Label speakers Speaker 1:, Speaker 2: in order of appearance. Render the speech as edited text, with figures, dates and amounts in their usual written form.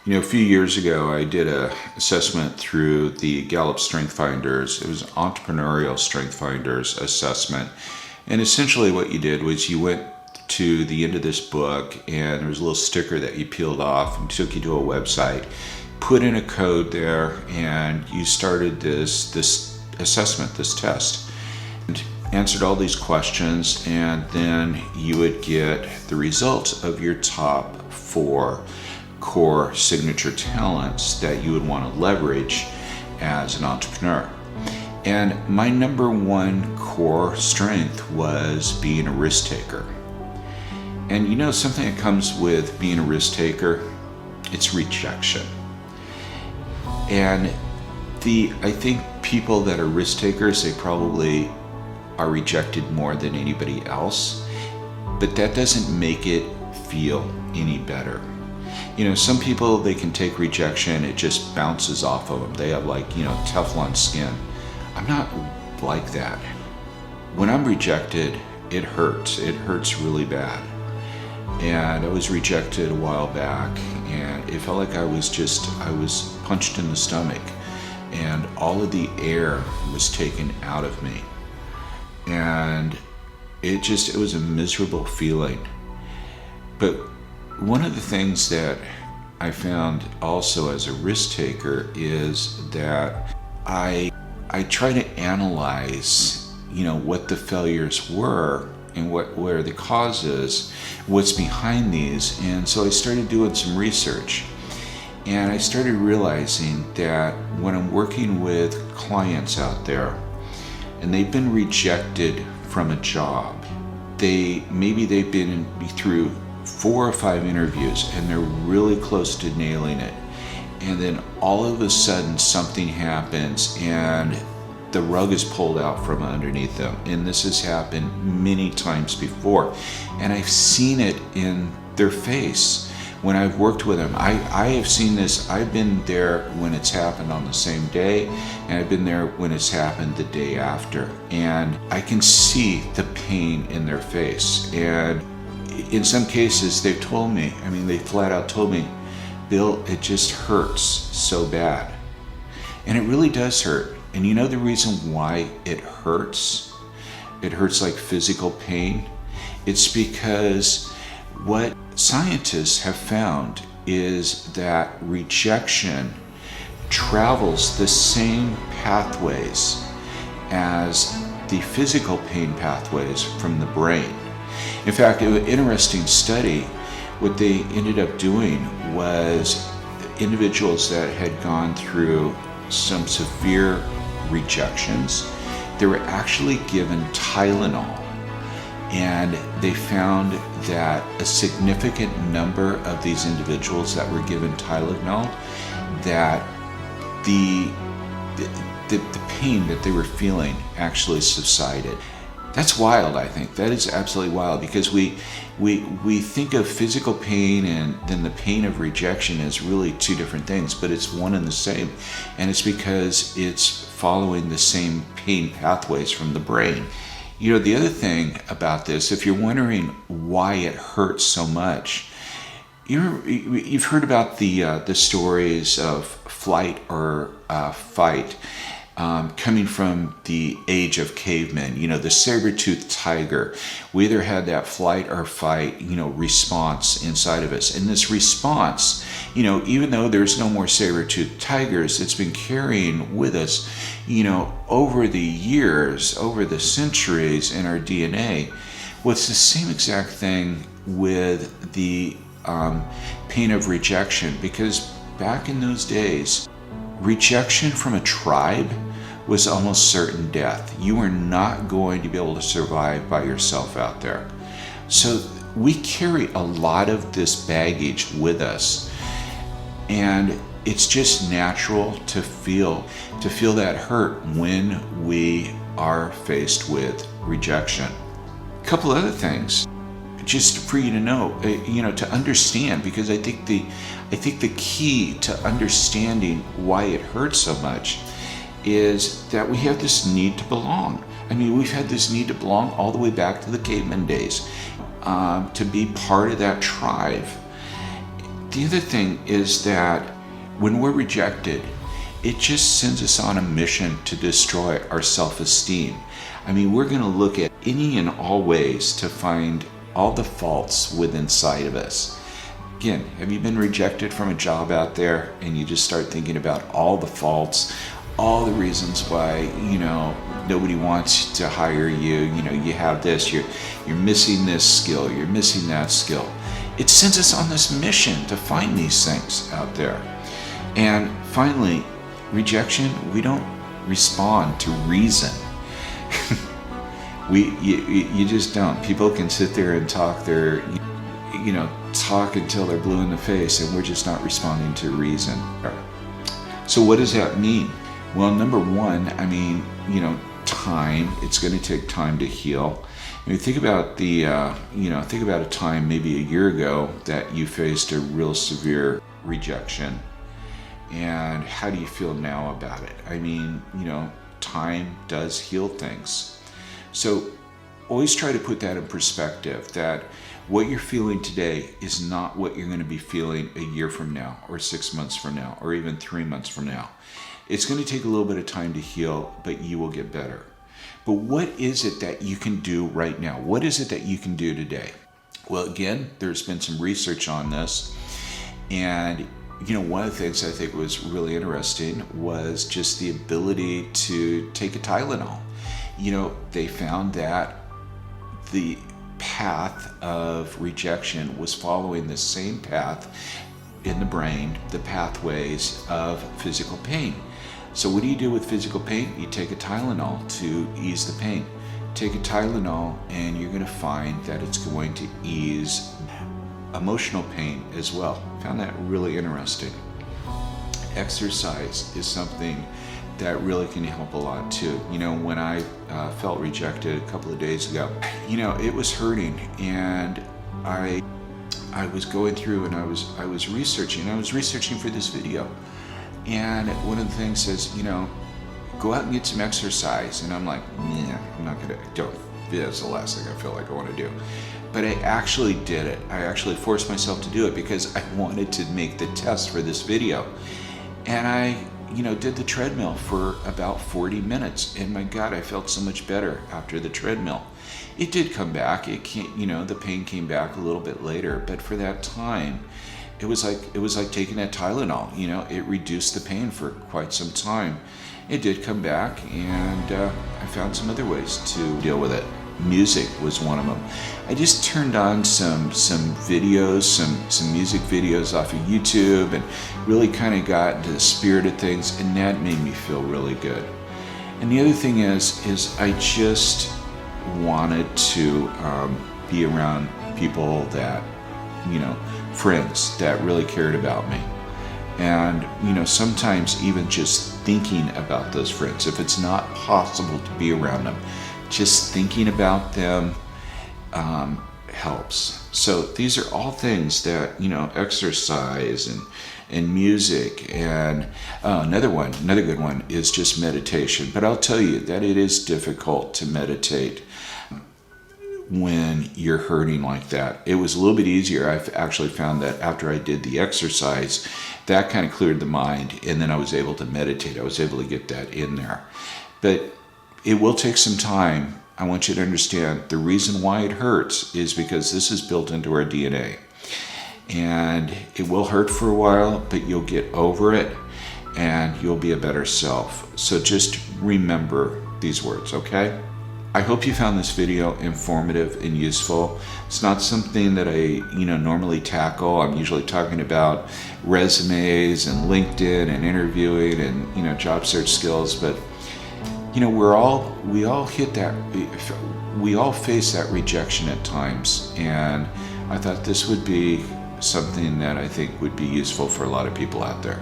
Speaker 1: A few years ago, I did a assessment through the Gallup Strength Finders. It was an entrepreneurial Strength Finders assessment. And essentially what you did was you went to the end of this book and there was a little sticker that you peeled off and took you to a website, put in a code there, and you started this assessment, this test. And answered all these questions, and then you would get the results of your top 4 core signature talents that you would want to leverage as an entrepreneur. And my number 1 core strength was being a risk taker. And something that comes with being a risk taker, it's rejection. And I think people that are risk takers, they probably are rejected more than anybody else, but that doesn't make it feel any better. Some people, they can take rejection, it just bounces off of them. They have Teflon skin. I'm not like that. When I'm rejected, it hurts. It hurts really bad. And I was rejected a while back, and it felt like I was punched in the stomach, and all of the air was taken out of me. And it was a miserable feeling. But one of the things that I found also as a risk taker is that I try to analyze, what the failures were and what were the causes, what's behind these. And so I started doing some research, and I started realizing that when I'm working with clients out there and they've been rejected from a job, they've been through 4 or 5 interviews and they're really close to nailing it, and then all of a sudden something happens and the rug is pulled out from underneath them. And this has happened many times before, and I've seen it in their face when I've worked with them. I have seen this. I've been there when it's happened on the same day, and I've been there when it's happened the day after, and I can see the pain in their face. And in some cases, they've told me, they flat out told me, Bill, it just hurts so bad. And it really does hurt. And the reason why it hurts like physical pain? It's because what scientists have found is that rejection travels the same pathways as the physical pain pathways from the brain. In fact, an interesting study, what they ended up doing was individuals that had gone through some severe rejections, they were actually given Tylenol, and they found that a significant number of these individuals that were given Tylenol, that the pain that they were feeling actually subsided. That's wild, I think. That is absolutely wild, because we think of physical pain and then the pain of rejection as really 2 different things, but it's one and the same. And it's because it's following the same pain pathways from the brain. The other thing about this, if you're wondering why it hurts so much, you've heard about the stories of flight or fight. Coming from the age of cavemen, the saber-toothed tiger. We either had that flight or fight, response inside of us. And this response, even though there's no more saber-toothed tigers, it's been carrying with us, over the years, over the centuries in our DNA. Well, it's the same exact thing with the pain of rejection, because back in those days, rejection from a tribe was almost certain death. You were not going to be able to survive by yourself out there. So we carry a lot of this baggage with us, and it's just natural to feel that hurt when we are faced with rejection. A couple other things, just for you to know, to understand, because I think the key to understanding why it hurts so much is that we have this need to belong. We've had this need to belong all the way back to the caveman days, to be part of that tribe. The other thing is that when we're rejected, it just sends us on a mission to destroy our self-esteem. I mean, we're going to look at any and all ways to find all the faults within inside of us. Again, have you been rejected from a job out there and you just start thinking about all the faults, all the reasons why, nobody wants to hire you, you have this, you're missing this skill, you're missing that skill. It sends us on this mission to find these things out there. And finally, rejection, we don't respond to reason. You just don't. People can sit there and talk talk until they're blue in the face, and we're just not responding to reason. So what does that mean? Well, number one, time. It's going to take time to heal. Think about think about a time maybe a year ago that you faced a real severe rejection. And how do you feel now about it? Time does heal things. So always try to put that in perspective, that what you're feeling today is not what you're going to be feeling a year from now, or 6 months from now, or even 3 months from now. It's going to take a little bit of time to heal, but you will get better. But what is it that you can do right now? What is it that you can do today? Well, again, there's been some research on this. And, one of the things I think was really interesting was just the ability to take a Tylenol. They found that the path of rejection was following the same path in the brain, the pathways of physical pain. So what do you do with physical pain? You take a Tylenol to ease the pain. Take a Tylenol and you're going to find that it's going to ease emotional pain as well. Found that really interesting. Exercise is something that really can help a lot too. When I felt rejected a couple of days ago, it was hurting, and I was going through and I was researching for this video. And one of the things says, go out and get some exercise. And I'm like, I'm not gonna, that's the last thing I feel like I want to do. But I actually did it. I actually forced myself to do it because I wanted to make the test for this video. And I, did the treadmill for about 40 minutes. And my God, I felt so much better after the treadmill. It did come back. It can't, the pain came back a little bit later. But for that time, it was like taking a Tylenol. It reduced the pain for quite some time. It did come back, and I found some other ways to deal with it. Music was one of them. I just turned on some videos, some music videos off of YouTube, and really kind of got into the spirit of things, and that made me feel really good. And the other thing is I just wanted to be around people that, friends that really cared about me. And, sometimes even just thinking about those friends, if it's not possible to be around them, just thinking about them helps. So these are all things that, exercise and music, and another good one is just meditation. But I'll tell you that it is difficult to meditate when you're hurting like that. It was a little bit easier. I've actually found that after I did the exercise, that kind of cleared the mind, and then I was able to meditate. I was able to get that in there. But it will take some time. I want you to understand the reason why it hurts is because this is built into our DNA. And it will hurt for a while, but you'll get over it and you'll be a better self. So just remember these words, okay? I hope you found this video informative and useful. It's not something that I, normally tackle. I'm usually talking about resumes and LinkedIn and interviewing and, job search skills. But, we all hit that, we all face that rejection at times. And I thought this would be something that I think would be useful for a lot of people out there.